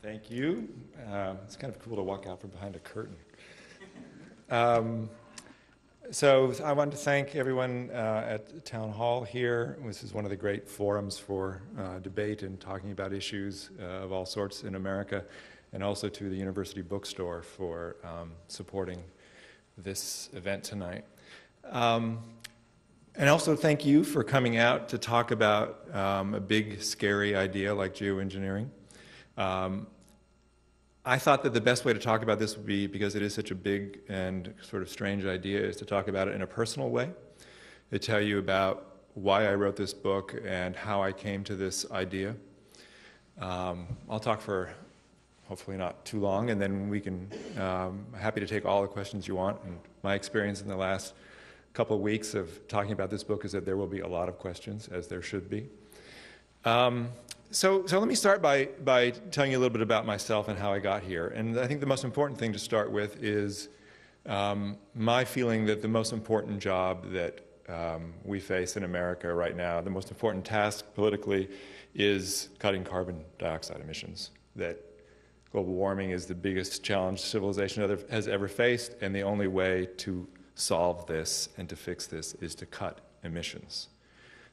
Thank you. It's kind of cool to walk out from behind a curtain. So I want to thank everyone at Town Hall here. This is one of the great forums for debate and talking about issues of all sorts in America, and also to the University Bookstore for supporting this event tonight. And also thank you for coming out to talk about a big, scary idea like geoengineering. I thought that the best way to talk about this would be, because it is such a big and sort of strange idea, is to talk about it in a personal way, to tell you about why I wrote this book and how I came to this idea. I'll talk for hopefully not too long, and then we can, happy to take all the questions you want. And my experience in the last couple of weeks of talking about this book is that there will be a lot of questions, as there should be. So let me start by telling you a little bit about myself and how I got here. And I think the most important thing to start with is my feeling that the most important job that we face in America right now, the most important task politically, is cutting carbon dioxide emissions. That global warming is the biggest challenge civilization has ever faced, and the only way to solve this and to fix this is to cut emissions.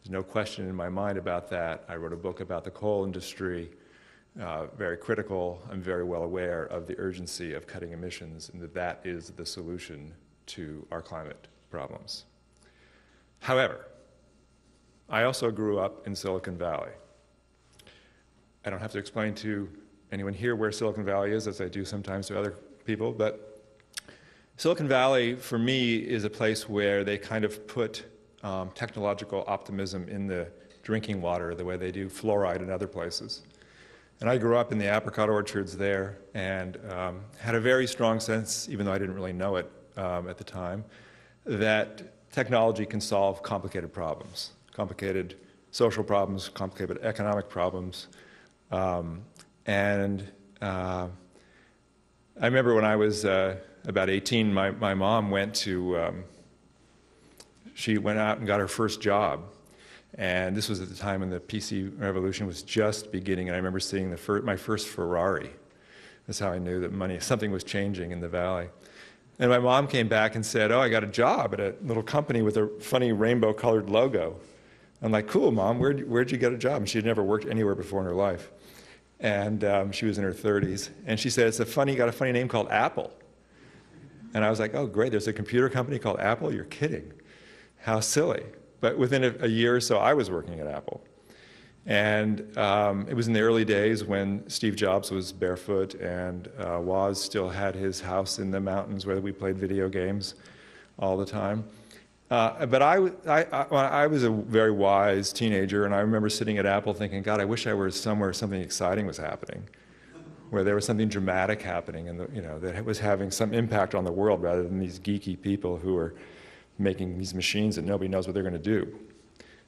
There's no question in my mind about that. I wrote a book about the coal industry, very critical. I'm very well aware of the urgency of cutting emissions, and that is the solution to our climate problems. However, I also grew up in Silicon Valley. I don't have to explain to anyone here where Silicon Valley is, as I do sometimes to other people, but Silicon Valley, for me, is a place where they kind of put technological optimism in the drinking water the way they do fluoride in other places. And I grew up in the apricot orchards there and had a very strong sense, even though I didn't really know it at the time, that technology can solve complicated problems, complicated social problems, complicated economic problems. And I remember when I was about 18, my mom went to she went out and got her first job, and this was at the time when the PC revolution was just beginning, and I remember seeing my first Ferrari. That's how I knew that something was changing in the valley. And my mom came back and said, "Oh, I got a job at a little company with a funny rainbow-colored logo." I'm like, "Cool, Mom, where'd you get a job?" And she had never worked anywhere before in her life. And she was in her 30s, and she said, got a funny name called Apple." And I was like, "Oh, great, there's a computer company called Apple? You're kidding. How silly." But within a year or so, I was working at Apple. And it was in the early days when Steve Jobs was barefoot and Woz still had his house in the mountains where we played video games all the time. But I was a very wise teenager, and I remember sitting at Apple thinking, God, I wish I were somewhere something exciting was happening, where there was something dramatic happening and that was having some impact on the world rather than these geeky people who were making these machines that nobody knows what they're going to do.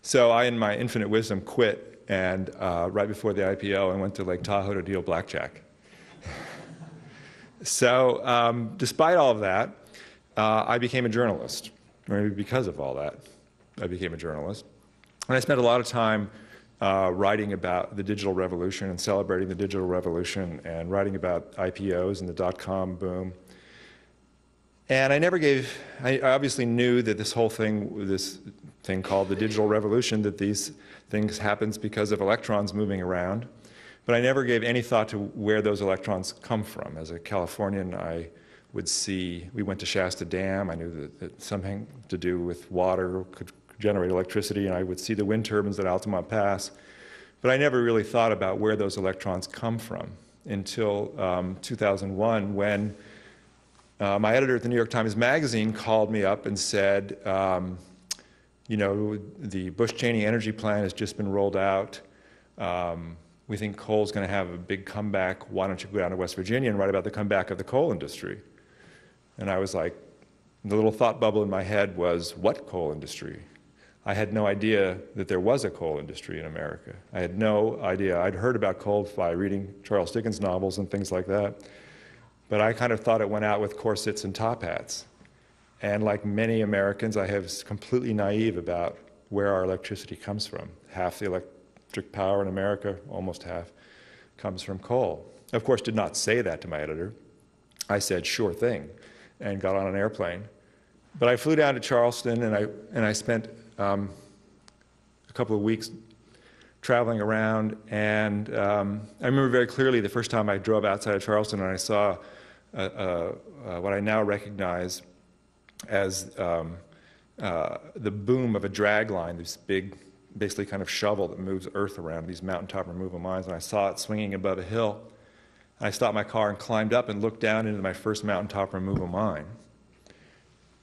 So I, in my infinite wisdom, quit, and right before the IPO, I went to Lake Tahoe to deal blackjack. So despite all of that, I became a journalist. Maybe because of all that, I became a journalist. And I spent a lot of time writing about the digital revolution and celebrating the digital revolution and writing about IPOs and the dot-com boom. And I obviously knew that this thing called the digital revolution, that these things happens because of electrons moving around. But I never gave any thought to where those electrons come from. As a Californian, I would see, we went to Shasta Dam. I knew that something to do with water could generate electricity, and I would see the wind turbines at Altamont Pass. But I never really thought about where those electrons come from until 2001, when my editor at the New York Times Magazine called me up and said, the Bush-Cheney energy plan has just been rolled out. We think coal's going to have a big comeback. Why don't you go down to West Virginia and write about the comeback of the coal industry? And I was like, the little thought bubble in my head was, what coal industry? I had no idea that there was a coal industry in America. I had no idea. I'd heard about coal by reading Charles Dickens novels and things like that. But I kind of thought it went out with corsets and top hats. And like many Americans, I was completely naive about where our electricity comes from. Half the electric power in America, almost half, comes from coal. Of course, did not say that to my editor. I said, sure thing, and got on an airplane. But I flew down to Charleston, and I spent a couple of weeks traveling around, and I remember very clearly the first time I drove outside of Charleston and I saw what I now recognize as the boom of a drag line, this big, basically kind of shovel that moves earth around these mountaintop removal mines, and I saw it swinging above a hill. And I stopped my car and climbed up and looked down into my first mountaintop removal mine.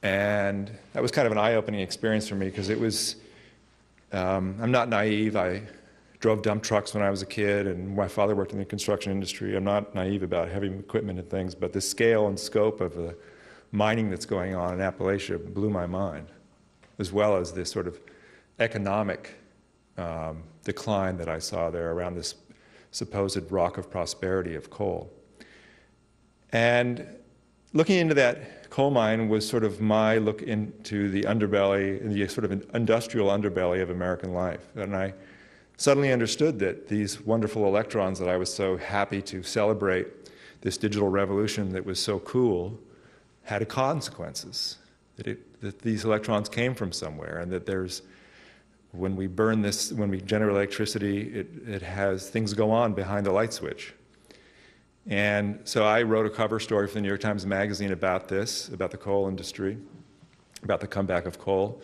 And that was kind of an eye-opening experience for me because it was, I'm not naive. I drove dump trucks when I was a kid, and my father worked in the construction industry. I'm not naive about heavy equipment and things, but the scale and scope of the mining that's going on in Appalachia blew my mind, as well as this sort of economic decline that I saw there around this supposed rock of prosperity of coal. And looking into that coal mine was sort of my look into the underbelly, the sort of industrial underbelly of American life. And I suddenly understood that these wonderful electrons that I was so happy to celebrate, this digital revolution that was so cool, had consequences. That these electrons came from somewhere, and that when we burn this, when we generate electricity, it has things go on behind the light switch. And so I wrote a cover story for the New York Times Magazine about this, about the coal industry, about the comeback of coal.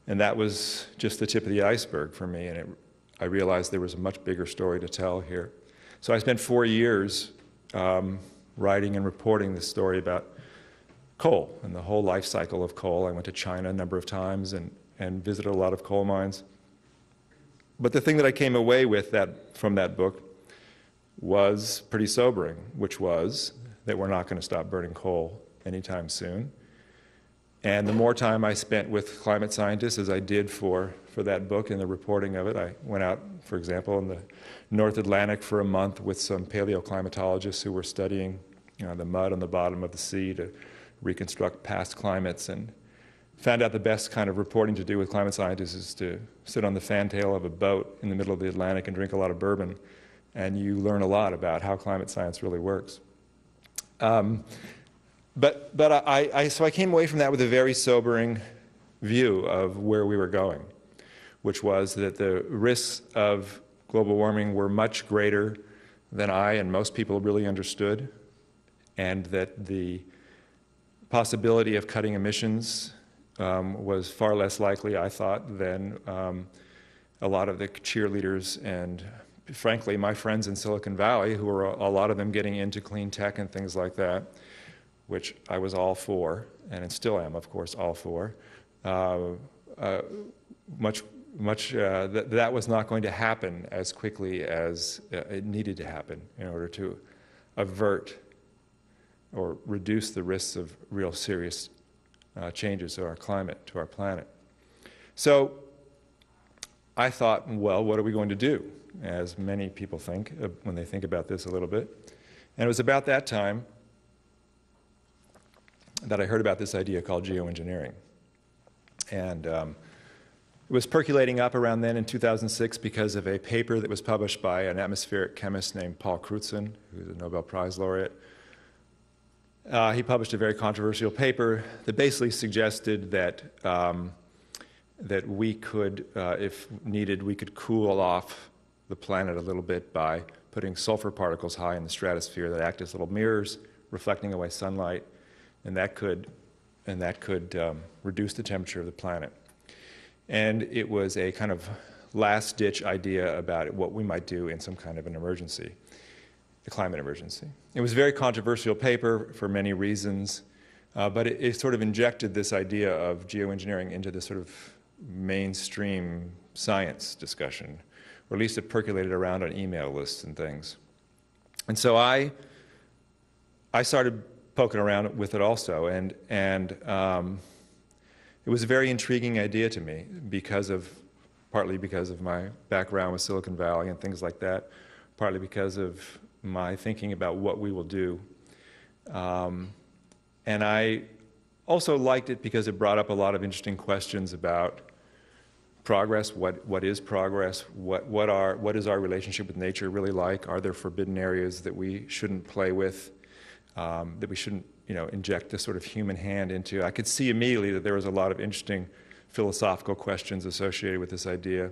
And that was just the tip of the iceberg for me. And I realized there was a much bigger story to tell here. So I spent 4 years writing and reporting this story about coal and the whole life cycle of coal. I went to China a number of times and visited a lot of coal mines. But the thing that I came away with from that book was pretty sobering, which was that we're not going to stop burning coal anytime soon. And the more time I spent with climate scientists, as I did for that book and the reporting of it, I went out, for example, in the North Atlantic for a month with some paleoclimatologists who were studying the mud on the bottom of the sea to reconstruct past climates, and found out the best kind of reporting to do with climate scientists is to sit on the fantail of a boat in the middle of the Atlantic and drink a lot of bourbon, and you learn a lot about how climate science really works. So I came away from that with a very sobering view of where we were going, which was that the risks of global warming were much greater than I and most people really understood, and that the possibility of cutting emissions was far less likely, I thought, than a lot of the cheerleaders and, frankly, my friends in Silicon Valley, who were a lot of them getting into clean tech and things like that, which I was all for, and still am, of course, all for. That was not going to happen as quickly as it needed to happen in order to avert or reduce the risks of real serious changes to our climate, to our planet. So I thought, well, what are we going to do? As many people think when they think about this a little bit. And it was about that time that I heard about this idea called geoengineering. And it was percolating up around then in 2006 because of a paper that was published by an atmospheric chemist named Paul Crutzen, who's a Nobel Prize laureate. He published a very controversial paper that basically suggested that that we could, if needed, we could cool off the planet a little bit by putting sulfur particles high in the stratosphere that act as little mirrors, reflecting away sunlight, and that could reduce the temperature of the planet. And it was a kind of last-ditch idea about what we might do in some kind of an emergency, the climate emergency. It was a very controversial paper for many reasons, but it sort of injected this idea of geoengineering into the sort of mainstream science discussion, or at least it percolated around on email lists and things. And so I started poking around with it also, and it was a very intriguing idea to me partly because of my background with Silicon Valley and things like that, partly because of my thinking about what we will do. And I also liked it because it brought up a lot of interesting questions about progress, what is progress, what is our relationship with nature really like? Are there forbidden areas that we shouldn't play with, that we shouldn't, inject a sort of human hand into? I could see immediately that there was a lot of interesting philosophical questions associated with this idea.